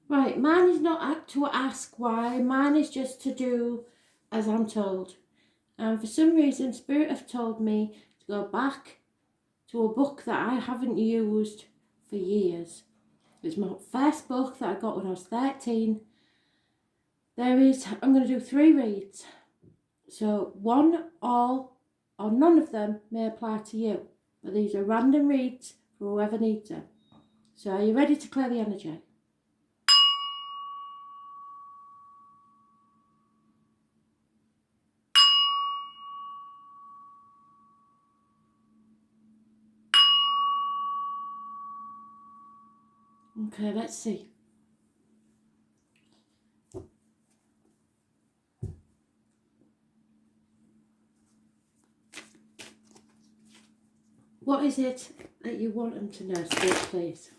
Right, mine is not to ask why, mine is just to do as I'm told. And for some reason, Spirit have told me to go back to a book that I haven't used for years. It's my first book that I got when I was 13. I'm going to do 3 reads. So one, all, or none of them may apply to you. But these are random reads for whoever needs them. So are you ready to clear the energy? Okay, let's see. What is it that you want them to know, Spirit, please?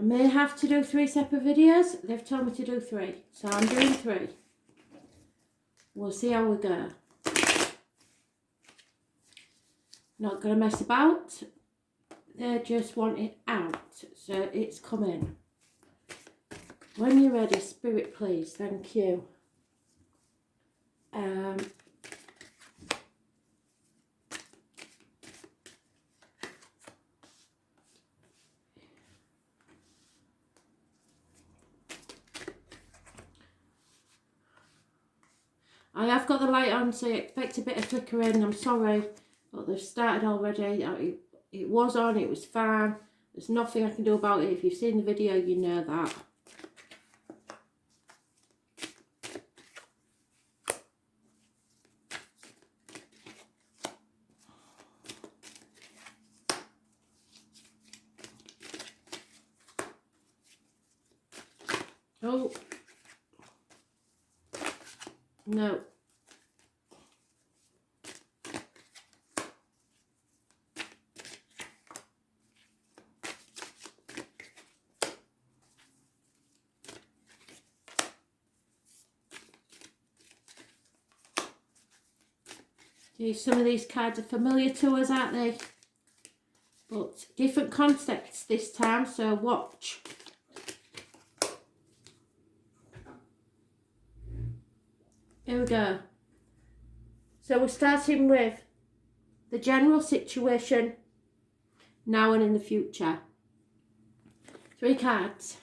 I may have to do 3 separate videos. They've told me to do 3. So I'm doing 3. We'll see how we go. Not going to mess about. They just want it out. So it's coming. When you're ready, Spirit, please. Thank you. I have got the light on, so you expect a bit of flickering. I'm sorry, but they've started already. It was on, it was fine. There's nothing I can do about it. If you've seen the video, you know that. Oh. No. Some of these cards are familiar to us, aren't they? But different concepts this time, so watch. Here we go. So we're starting with the general situation now and in the future. 3 cards.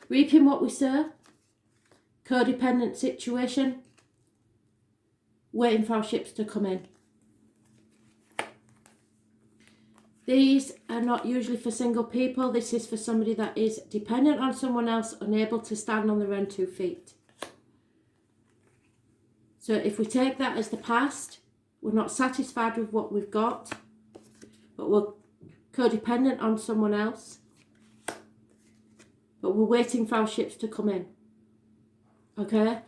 Reaping what we sow. Codependent situation. Waiting for our ships to come in. These are not usually for single people. This is for somebody that is dependent on someone else, unable to stand on their own 2 feet. So if we take that as the past, we're not satisfied with what we've got, but we're codependent on someone else, but we're waiting for our ships to come in. Okay?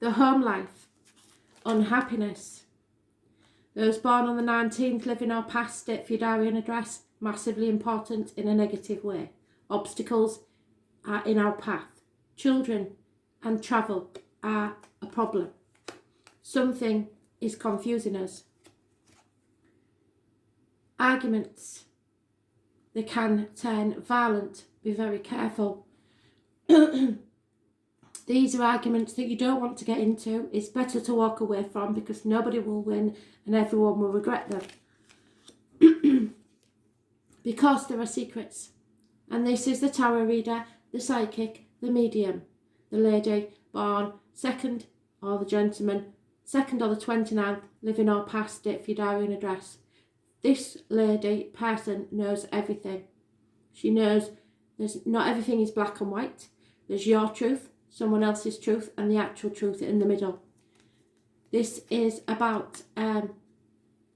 The home life, unhappiness. Those born on the 19th, living or past it for your diary and address, massively important in a negative way. Obstacles are in our path. Children and travel are a problem. Something is confusing us. Arguments, they can turn violent. Be very careful. These are arguments that you don't want to get into. It's better to walk away from, because nobody will win and everyone will regret them. Because there are secrets. And this is the tarot reader, the psychic, the medium, the lady born 2nd, or the gentleman 2nd or the 29th, living or past it for your diary and address. This lady, person, knows everything. She knows not everything is black and white. There's your truth, someone else's truth, and the actual truth in the middle. This is about, as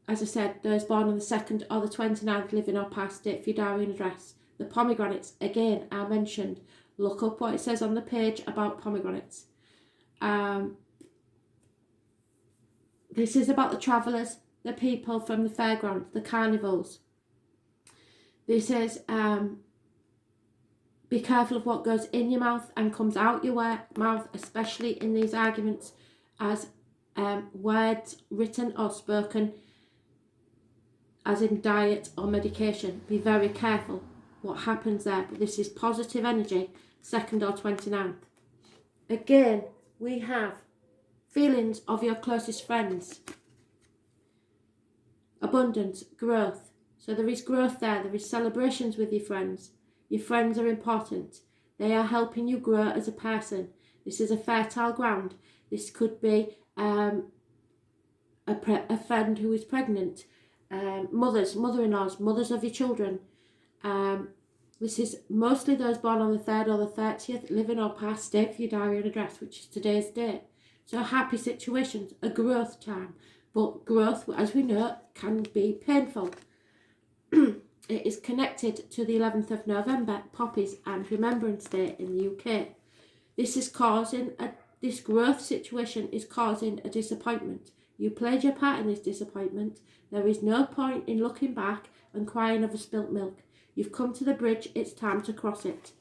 I said, those born on the 2nd or the 29th, living or past it for your diary and address. The pomegranates, again, are mentioned. Look up what it says on the page about pomegranates. This is about the travellers, the people from the fairgrounds, the carnivals. This is, be careful of what goes in your mouth and comes out your mouth, especially in these arguments as words written or spoken, as in diet or medication. Be very careful what happens there. But this is positive energy, 2nd or 29th. Again, we have feelings of your closest friends. Abundance, growth. So there is growth there. There is celebrations with your friends. Your friends are important. They are helping you grow as a person. This is a fertile ground. This could be a friend who is pregnant, mother-in-laws, mothers of your children. This is mostly those born on the 3rd or the 30th, living or past, date for your diary and address, which is today's date. So happy situations, a growth time. But growth, as we know, can be painful. It is connected to the 11th of November, Poppies and Remembrance Day in the UK. This growth situation is causing a disappointment. You played your part in this disappointment. There is no point in looking back and crying over spilt milk. You've come to the bridge, it's time to cross it.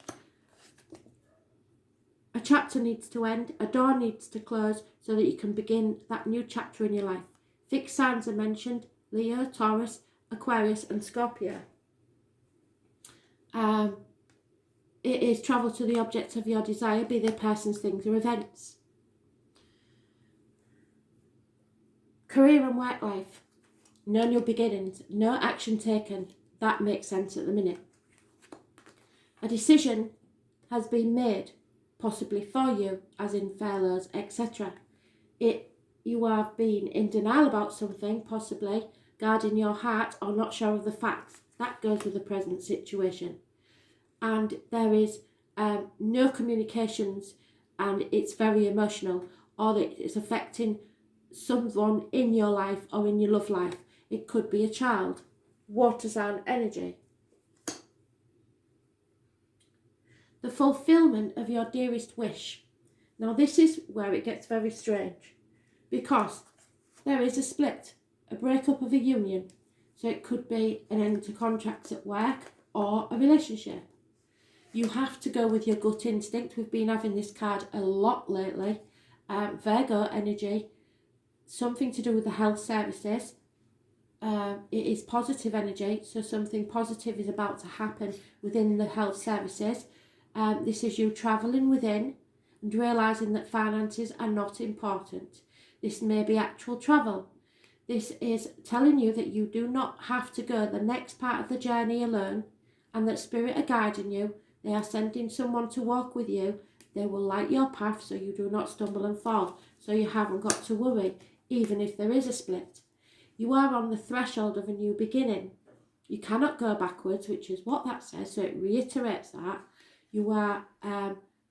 A chapter needs to end, a door needs to close so that you can begin that new chapter in your life. Fixed signs are mentioned: Leo, Taurus, Aquarius and Scorpio. It is travel to the object of your desire, be they persons, things or events. Career and work life. No new beginnings, no action taken. That makes sense at the minute. A decision has been made, possibly for you, as in furloughs, etc. You have been in denial about something, possibly guarding your heart or not sure of the facts. That goes with the present situation. And there is no communications, and it's very emotional, or it's affecting someone in your life or in your love life. It could be a child. Water sign energy. The fulfillment of your dearest wish. Now this is where it gets very strange, because there is a split, a breakup of a union. So it could be an end to contracts at work or a relationship. You have to go with your gut instinct. We've been having this card a lot lately. Virgo energy, something to do with the health services. It is positive energy, so something positive is about to happen within the health services. This is you travelling within and realising that finances are not important. This may be actual travel. This is telling you that you do not have to go the next part of the journey alone, and that spirit are guiding you. They are sending someone to walk with you. They will light your path so you do not stumble and fall, so you haven't got to worry, even if there is a split. You are on the threshold of a new beginning. You cannot go backwards, which is what that says, so it reiterates that. You are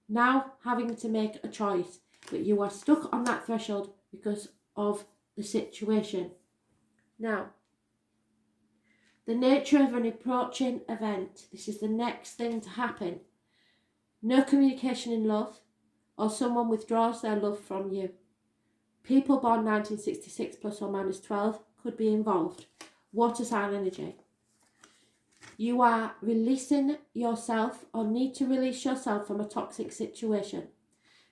now having to make a choice, but you are stuck on that threshold because of the situation. Now, the nature of an approaching event. This is the next thing to happen. No communication in love, or someone withdraws their love from you. People born 1966 plus or minus 12 could be involved. Water sign energy. You are releasing yourself or need to release yourself from a toxic situation.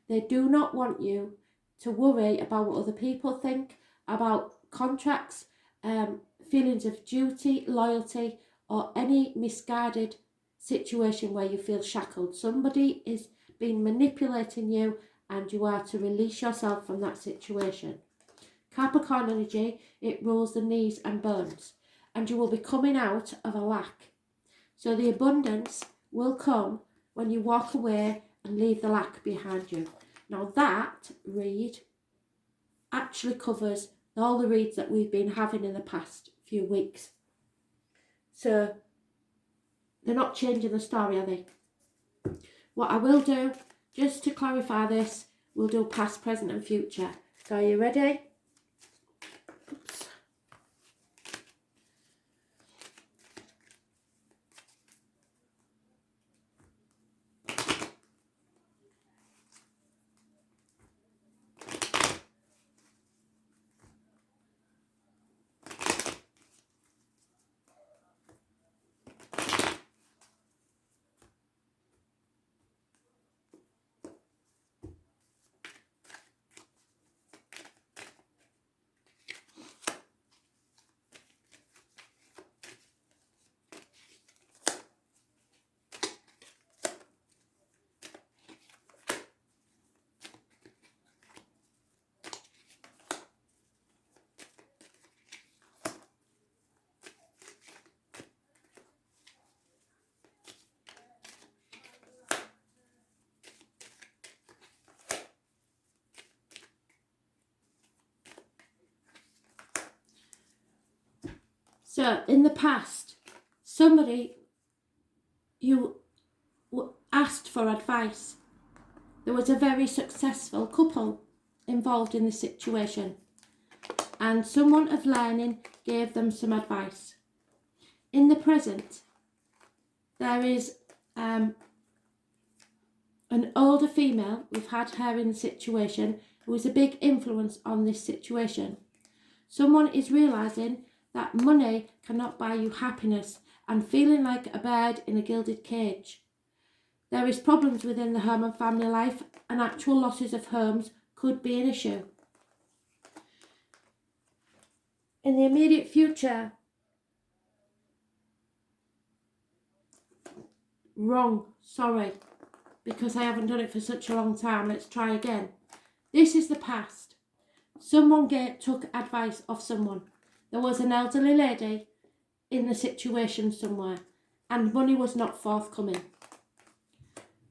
They do not want you to worry about what other people think, about contracts, feelings of duty, loyalty, or any misguided situation where you feel shackled. Somebody is been manipulating you, and you are to release yourself from that situation. Capricorn energy, it rules the knees and bones, and you will be coming out of a lack. So the abundance will come when you walk away and leave the lack behind you. Now that read actually covers all the reads that we've been having in the past few weeks. So they're not changing the story, are they? What I will do, just to clarify this, we'll do past, present and future. So are you ready? Oops. So in the past, somebody you asked for advice. There was a very successful couple involved in the situation, and someone of learning gave them some advice. In the present, there is an older female, we've had her in the situation, who is a big influence on this situation. Someone is realising that money cannot buy you happiness and feeling like a bird in a gilded cage. There is problems within the home and family life, and actual losses of homes could be an issue. In the immediate future, wrong, sorry, because I haven't done it for such a long time. Let's try again. This is the past. Someone took advice off someone. There was an elderly lady in the situation somewhere, and money was not forthcoming.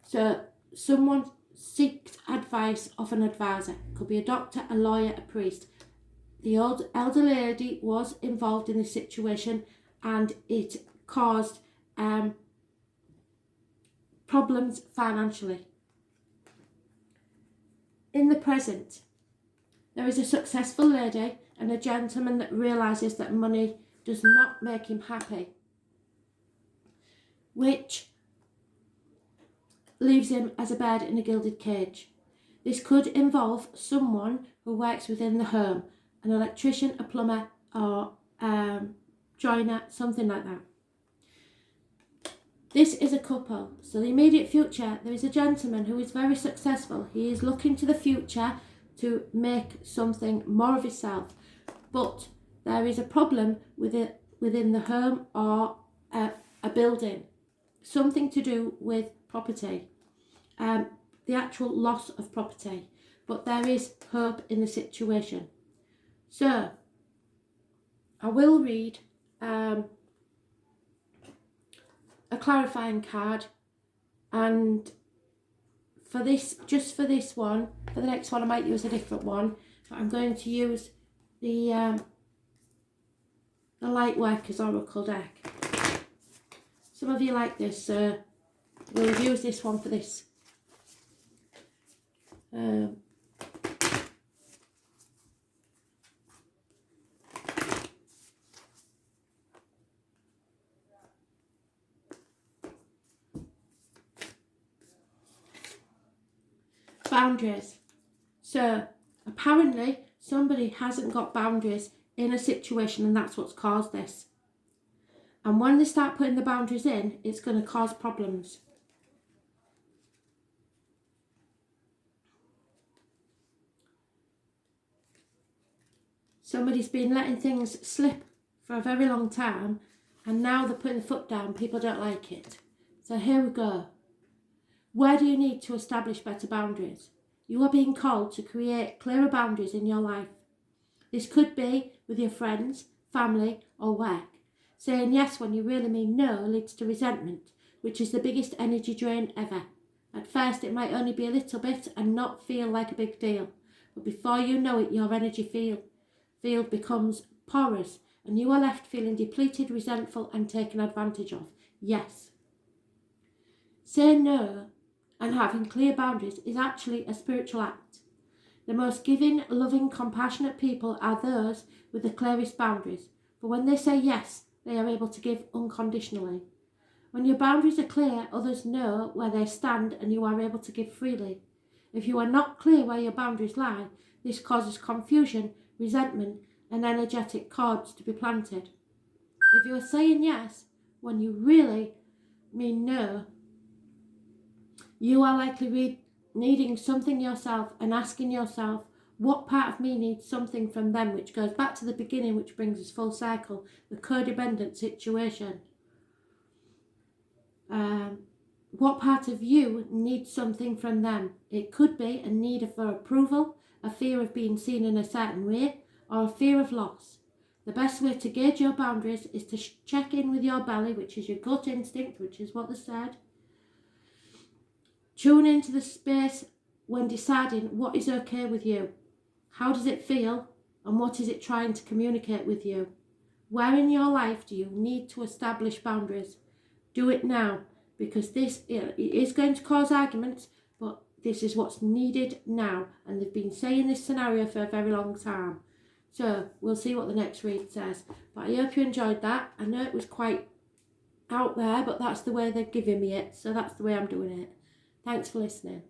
So someone seeked advice of an advisor. It could be a doctor, a lawyer, a priest. The old elderly lady was involved in this situation, and it caused problems financially. In the present, there is a successful lady and a gentleman that realises that money does not make him happy, which leaves him as a bird in a gilded cage. This could involve someone who works within the home, an electrician, a plumber, or joiner, something like that. This is a couple. So the immediate future, there is a gentleman who is very successful. He is looking to the future to make something more of himself. But there is a problem with it within the home or a building. Something to do with property. The actual loss of property. But there is hope in the situation. So, I will read a clarifying card, and for this, just for this one, for the next one I might use a different one, but I'm going to use the Lightworkers Oracle deck. Some of you like this, so we'll use this one for this. Boundaries. So apparently somebody hasn't got boundaries in a situation, and that's what's caused this. And when they start putting the boundaries in, it's going to cause problems. Somebody's been letting things slip for a very long time, and now they're putting the foot down. People don't like it. So here we go. Where do you need to establish better boundaries? You are being called to create clearer boundaries in your life. This could be with your friends, family, or work. Saying yes when you really mean no leads to resentment, which is the biggest energy drain ever. At first, it might only be a little bit and not feel like a big deal, but before you know it, your energy field becomes porous, and you are left feeling depleted, resentful, and taken advantage of. Yes. Saying no and having clear boundaries is actually a spiritual act. The most giving, loving, compassionate people are those with the clearest boundaries, for when they say yes, they are able to give unconditionally. When your boundaries are clear, others know where they stand and you are able to give freely. If you are not clear where your boundaries lie, this causes confusion, resentment, and energetic cords to be planted. If you are saying yes when you really mean no, you are likely needing something yourself and asking yourself, what part of me needs something from them, which goes back to the beginning, which brings us full circle, the codependent situation. What part of you needs something from them? It could be a need for approval, a fear of being seen in a certain way, or a fear of loss. The best way to gauge your boundaries is to check in with your belly, which is your gut instinct, which is what they said. Tune into the space when deciding what is okay with you. How does it feel, and what is it trying to communicate with you? Where in your life do you need to establish boundaries? Do it now, because this it is going to cause arguments, but this is what's needed now. And they've been saying this scenario for a very long time. So we'll see what the next read says. But I hope you enjoyed that. I know it was quite out there, but that's the way they're giving me it. So that's the way I'm doing it. Thanks for listening.